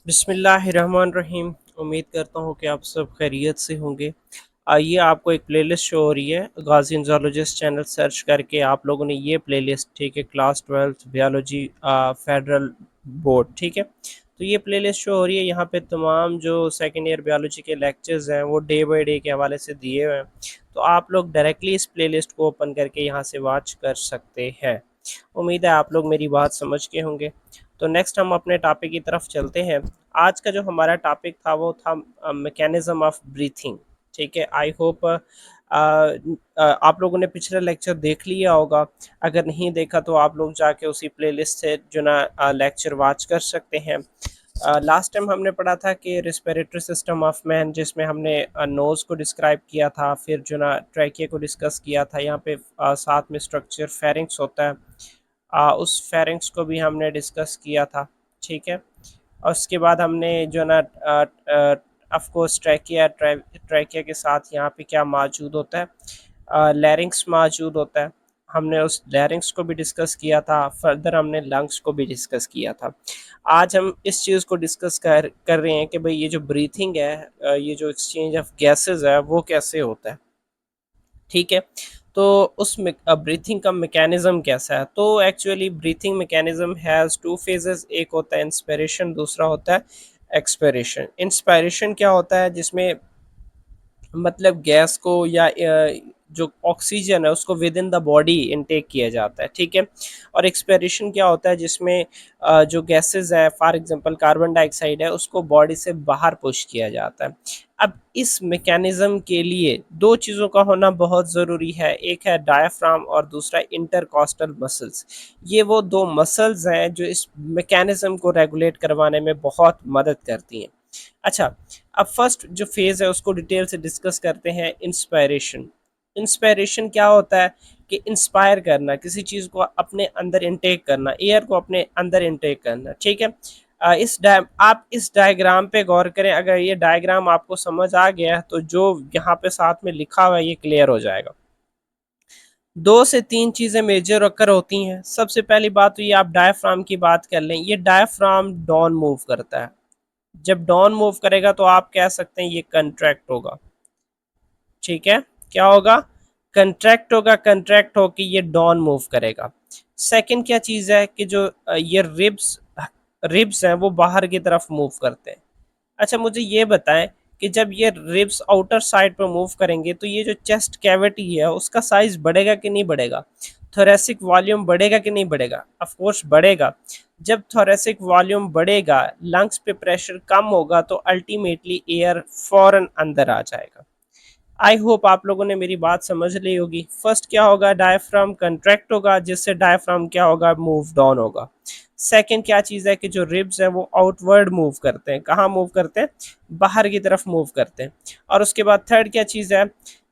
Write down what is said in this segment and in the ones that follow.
बिस्मिल्लाहिर्रहमानिर्रहीम। उम्मीद करता हूँ कि आप सब खैरियत से होंगे। आइए आपको एक प्लेलिस्ट शो हो रही है, गाजी ज़ूलॉजिस्ट चैनल सर्च करके आप लोगों ने ये प्लेलिस्ट, ठीक है, class 12th biology federal board, ठीक है। तो ये प्लेलिस्ट शो हो रही है, यहाँ पे तमाम जो सेकेंड ईयर बायोलॉजी के लेक्चर्स हैं वो डे बाई डे के हवाले से दिए हुए हैं। तो आप लोग डायरेक्टली इस प्लेलिस्ट को ओपन करके यहाँ से वॉच कर सकते हैं। उम्मीद है आप लोग मेरी बात समझ के होंगे। तो नेक्स्ट हम अपने टॉपिक की तरफ चलते हैं। आज का जो हमारा टॉपिक था वो था मैकेनिज्म ऑफ ब्रीथिंग, ठीक है। आई होप आप लोगों ने पिछला लेक्चर देख लिया होगा। अगर नहीं देखा तो आप लोग जाके उसी प्लेलिस्ट से जो ना लेक्चर वॉच कर सकते हैं। लास्ट टाइम हमने पढ़ा था कि रिस्पिरेटरी सिस्टम ऑफ मैन, जिसमें हमने नोज़ को डिस्क्राइब किया था, फिर जो ना ट्रैकिया को डिस्कस किया था। यहाँ पे साथ में स्ट्रक्चर फेरिंग्स होता है, उस फेरिंग्स को भी हमने डिस्कस किया था, ठीक है। और उसके बाद हमने जो ना ऑफ कोर्स ट्रैकिया के साथ यहाँ पे क्या मौजूद होता है, लैरिंग्स मौजूद होता है। हमने उस लैरिंग्स को भी डिस्कस किया था, फर्दर हमने लंग्स को भी डिस्कस किया था। आज हम इस चीज़ को डिस्कस कर रहे हैं कि भाई ये जो ब्रीथिंग है, ये जो एक्सचेंज ऑफ गैसेस है वो कैसे होता है, ठीक है। तो उस ब्रीथिंग का मैकेनिज्म कैसा है? तो actually breathing mechanism has two phases, एक होता है इंस्पिरेशन, दूसरा होता है एक्सपिरेशन। इंस्पिरेशन क्या होता है? जिसमें मतलब गैस को या जो ऑक्सीजन है उसको with in the body intake किया जाता है, ठीक है। और एक्सपिरेशन क्या होता है? जिसमें जो गैसेस है, फॉर एग्जांपल कार्बन डाइऑक्साइड है, उसको बॉडी से बाहर पुश किया जाता है। अब इस मैकेनिज्म के लिए दो चीज़ों का होना बहुत ज़रूरी है, एक है डायफ्राम और दूसरा इंटरकॉस्टल मसल्स। ये वो दो मसल्स हैं जो इस मैकेनिज्म को रेगुलेट करवाने में बहुत मदद करती हैं। अच्छा, अब फर्स्ट जो फेज़ है उसको डिटेल से डिस्कस करते हैं। इंस्पायरेशन। इंस्पायरेशन क्या होता है? कि इंस्पायर करना, किसी चीज़ को अपने अंदर इनटेक करना, एयर को अपने अंदर इनटेक करना, ठीक है। आप इस डायग्राम पे गौर करें। अगर ये डायग्राम आपको समझ आ गया तो जो यहाँ पे साथ में लिखा हुआ है ये क्लियर हो जाएगा। दो से तीन चीज़ें मेजर अकर होती हैं। सबसे पहली बात तो ये, आप डायफ्राम की बात कर लें, ये डायफ्राम डाउन मूव करता है। जब डाउन मूव करेगा तो आप कह सकते हैं ये कंट्रैक्ट होगा, ठीक है। क्या होगा? कंट्रैक्ट होगा। कंट्रैक्ट होकर ये डाउन मूव करेगा। सेकंड क्या चीज़ है कि जो ये रिब्स रिब्स हैं वो बाहर की तरफ मूव करते हैं। अच्छा, मुझे ये बताएं कि जब ये रिब्स आउटर साइड पर मूव करेंगे तो ये जो चेस्ट कैविटी है उसका साइज बढ़ेगा कि नहीं बढ़ेगा? थोरेसिक वॉल्यूम बढ़ेगा कि नहीं बढ़ेगा? ऑफ कोर्स बढ़ेगा। जब थोरेसिक वॉल्यूम बढ़ेगा, लंग्स पे प्रेशर कम होगा तो अल्टीमेटली एयर फौरन अंदर आ जाएगा। आई होप आप लोगों ने मेरी बात समझ ली होगी। फर्स्ट क्या होगा? डायफ्राम कंट्रैक्ट होगा, जिससे डायफ्राम क्या होगा? मूव डाउन होगा। सेकंड क्या चीज़ है कि जो रिब्स हैं वो आउटवर्ड मूव करते हैं। कहाँ मूव करते हैं? बाहर की तरफ मूव करते हैं। और उसके बाद थर्ड क्या चीज़ है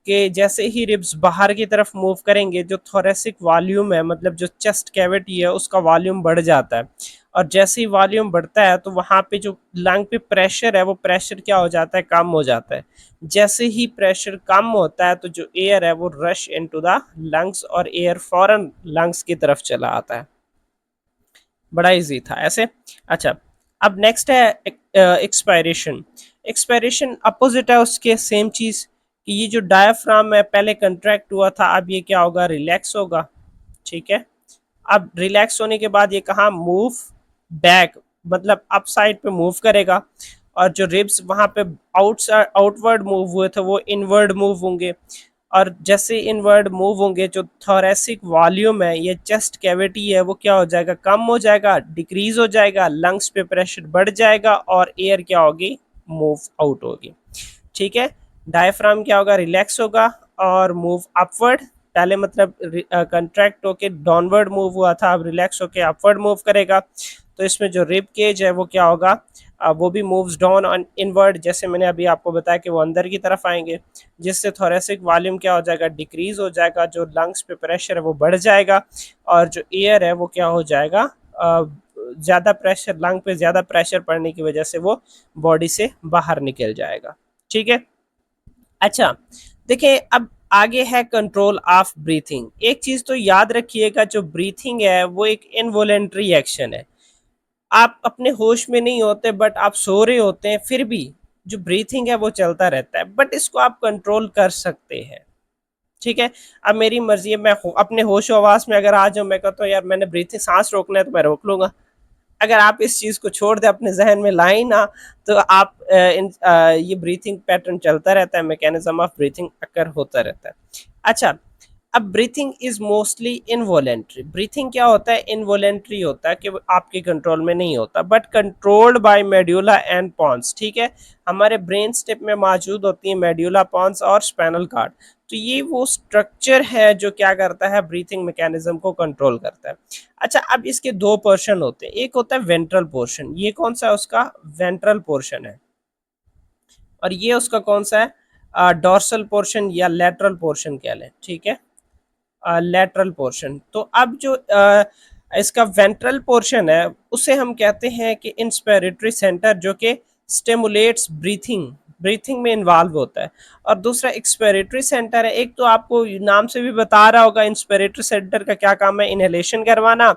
कि जैसे ही रिब्स बाहर की तरफ मूव करेंगे, जो थोरेसिक वॉल्यूम है, मतलब जो चेस्ट कैविटी है, उसका वॉल्यूम बढ़ जाता है। और जैसे ही वॉल्यूम बढ़ता है तो वहाँ पे जो लंग पे प्रेशर है वो प्रेशर क्या हो जाता है? कम हो जाता है। जैसे ही प्रेशर कम होता है तो जो एयर है वो रश इनटू द लंग्स और एयर फौरन लंग्स की तरफ चला आता है। बड़ा इजी था ऐसे। अच्छा, अब नेक्स्ट है एक्सपायरेशन। एक्सपायरेशन अपोजिट है उसके, सेम चीज कि ये जो डायफ्राम है पहले कंट्रैक्ट हुआ था, अब ये क्या होगा? रिलैक्स होगा, ठीक है। अब रिलैक्स होने के बाद ये कहाँ मूव? बैक, मतलब अप साइड पे मूव करेगा। और जो रिब्स वहां पे आउटसाइड आउटवर्ड मूव हुए थे वो इनवर्ड मूव होंगे। और जैसे इनवर्ड मूव होंगे, जो थोरेसिक वॉल्यूम है, ये चेस्ट कैविटी है, वो क्या हो जाएगा? कम हो जाएगा, डिक्रीज हो जाएगा, लंग्स पे प्रेशर बढ़ जाएगा और एयर क्या होगी? मूव आउट होगी, ठीक है। डायफ्राम क्या होगा? रिलैक्स होगा और मूव अपवर्ड। पहले मतलब कंट्रैक्ट होके डाउनवर्ड मूव हुआ था, अब रिलैक्स होके अपवर्ड मूव करेगा। तो इसमें जो रिब केज है वो क्या होगा? वो भी मूव्स डाउन और इनवर्ड, जैसे मैंने अभी आपको बताया कि वो अंदर की तरफ आएंगे, जिससे थोरेसिक वॉल्यूम क्या हो जाएगा? डिक्रीज हो जाएगा, जो लंग्स पे प्रेशर है वो बढ़ जाएगा और जो एयर है वो क्या हो जाएगा? ज़्यादा प्रेशर, लंग पे ज़्यादा प्रेशर पड़ने की वजह से वो बॉडी से बाहर निकल जाएगा, ठीक है। अच्छा, देखिए अब आगे है कंट्रोल ऑफ ब्रीथिंग। एक चीज तो याद रखिएगा, जो ब्रीथिंग है वो एक इनवॉलेंट्री एक्शन है। आप अपने होश में नहीं होते बट आप सो रहे होते हैं, फिर भी जो ब्रीथिंग है वो चलता रहता है, बट इसको आप कंट्रोल कर सकते हैं। ठीक है? अब मेरी मर्ज़ी है, मैं अपने होशो-हवास में अगर आ जाऊँ, मैं कहता हूँ यार मैंने ब्रीथिंग साँस रोकना है तो मैं रोक लूँगा। अगर आप इस चीज़ को छोड़ दें, अपने ज़हन में लाएँ ना, तो आप ये ब्रीथिंग पैटर्न चलता रहता है, मैकेनिज़्म ऑफ ब्रीथिंग अकर होता रहता है। अच्छा, अब breathing is mostly involuntary. Breathing क्या होता है? इनवॉलेंटरी होता है कि वो आपके कंट्रोल में नहीं होता, but controlled by medulla and pons. ठीक है? हमारे ब्रेन स्टेम में मौजूद होती है मेडुला, पॉन्स और स्पाइनल कॉर्ड। तो ये वो स्ट्रक्चर है जो क्या करता है? ब्रीथिंग मैकेनिज्म को कंट्रोल करता है। अच्छा, अब इसके दो पोर्शन होते हैं, एक होता है वेंट्रल पोर्शन, ये कौन सा है उसका? वेंट्रल पोर्शन है। और ये उसका कौन सा है? डॉर्सल पोर्शन या लेटरल पोर्शन कह लें। ठीक है? Lateral portion. तो अब जो इसका वेंट्रल पोर्शन है, उसे हम कहते हैं कि इंस्पिरेटरी सेंटर, जो कि स्टिमुलेट्स ब्रीथिंग, ब्रीथिंग में इन्वॉल्व होता है। और दूसरा एक्सपिरेटरी सेंटर है। एक तो आपको नाम से भी बता रहा होगा, इंस्पिरेटरी सेंटर का क्या काम है? इनहेलेशन करवाना।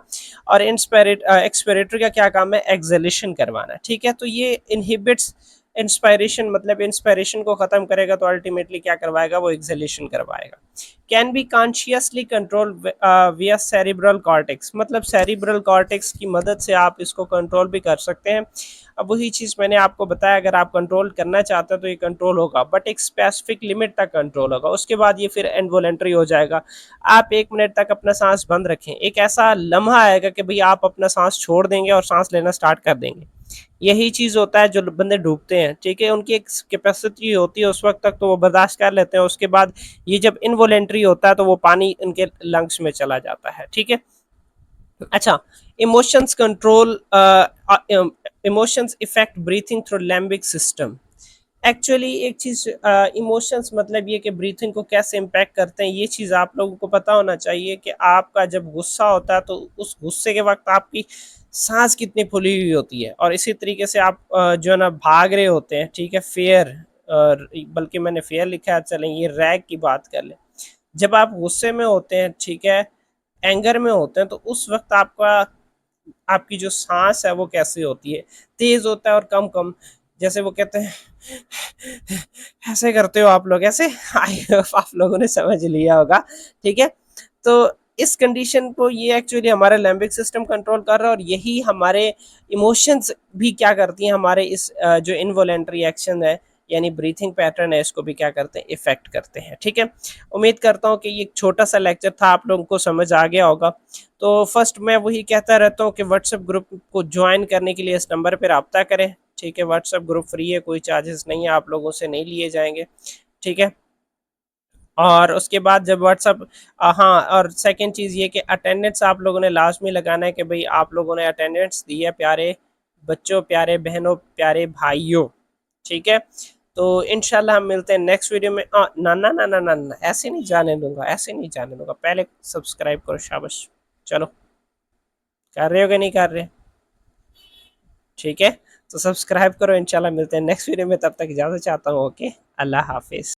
और एक्सपिरेटरी का क्या काम है? एक्सहेलेशन करवाना। ठीक है? तो ये इनहिबिट्स इंस्पायरेशन, मतलब इंस्पायरेशन को खत्म करेगा, तो अल्टीमेटली क्या करवाएगा? वो एक्सहेलेशन करवाएगा। कैन बी कॉन्शियसली कंट्रोल विया सेरिब्रल कॉर्टेक्स, मतलब सेरिब्रल कॉर्टेक्स की मदद से आप इसको कंट्रोल भी कर सकते हैं। अब वही चीज़ मैंने आपको बताया, अगर आप कंट्रोल करना चाहते हो तो ये कंट्रोल होगा, बट एक स्पेसिफिक लिमिट तक कंट्रोल होगा, उसके बाद ये फिर इनवॉलेंटरी हो जाएगा। आप 1 मिनट तक अपना सांस बंद रखें, एक ऐसा लम्हा आएगा कि भाई आप अपना सांस छोड़ देंगे और सांस लेना स्टार्ट कर देंगे। यही चीज़ होता है जो बंदे डूबते हैं। ठीक है? उनकी एक कैपेसिटी होती है, उस वक्त तक तो वो बर्दाश्त कर लेते हैं, उसके बाद ये जब इनवॉलेंटरी होता है तो वो पानी उनके लंग्स में चला जाता है। ठीक है? अच्छा, emotions control, emotions effect breathing through limbic system. Actually एक चीज़, इमोशंस मतलब ये कि ब्रीथिंग को कैसे इम्पैक्ट करते हैं, ये चीज़ आप लोगों को पता होना चाहिए कि आपका जब गुस्सा होता है तो उस गुस्से के वक्त आपकी सांस कितनी फूली हुई होती है, और इसी तरीके से आप जो है ना भाग रहे होते हैं। ठीक है? फेयर, और बल्कि मैंने फेयर लिखा है, चलें ये रैग की बात कर लें। जब आप गुस्से में होते हैं, ठीक है, एंगर में होते हैं, तो उस वक्त आपका, आपकी जो सांस है वो कैसी होती है? तेज होता है और कम कम, जैसे वो कहते हैं ऐसे करते हो आप लोग, ऐसे। आई होप आप लोगों ने समझ लिया होगा। ठीक है? तो इस कंडीशन को ये एक्चुअली हमारा लिम्बिक सिस्टम कंट्रोल कर रहा है, और यही हमारे इमोशंस भी क्या करती हैं, हमारे इस जो इनवॉलेंटरी एक्शन है, यानी ब्रीथिंग पैटर्न है, इसको भी क्या करते हैं? इफेक्ट करते हैं। ठीक है? उम्मीद करता हूँ कि ये एक छोटा सा लेक्चर था, आप लोगों को समझ आ गया होगा। तो फर्स्ट मैं वही कहता रहता हूँ कि व्हाट्सएप ग्रुप को ज्वाइन करने के लिए इस नंबर पर रब्ता करें। ठीक है? व्हाट्सएप ग्रुप फ्री है, कोई चार्जेस नहीं है, आप लोगों से नहीं लिए जाएंगे। ठीक है? और उसके बाद जब व्हाट्सअप, हाँ, और सेकंड चीज़ ये कि अटेंडेंस आप लोगों ने लाजमी लगाना है, कि भाई आप लोगों ने अटेंडेंस दी है, प्यारे बच्चों, प्यारे बहनों, प्यारे भाइयों। ठीक है? तो इंशाल्लाह हम मिलते हैं नेक्स्ट वीडियो में। ना ना ना ना ना ना, ऐसे नहीं जाने दूंगा, ऐसे नहीं जाने दूंगा, पहले सब्सक्राइब करो, शाबाश। चलो, कर रहे हो कि नहीं कर रहे? ठीक है? तो सब्सक्राइब करो, इंशाल्लाह मिलते हैं नेक्स्ट वीडियो में, तब तक इजाज़त चाहता हूँ। ओके, अल्लाह हाफिज़।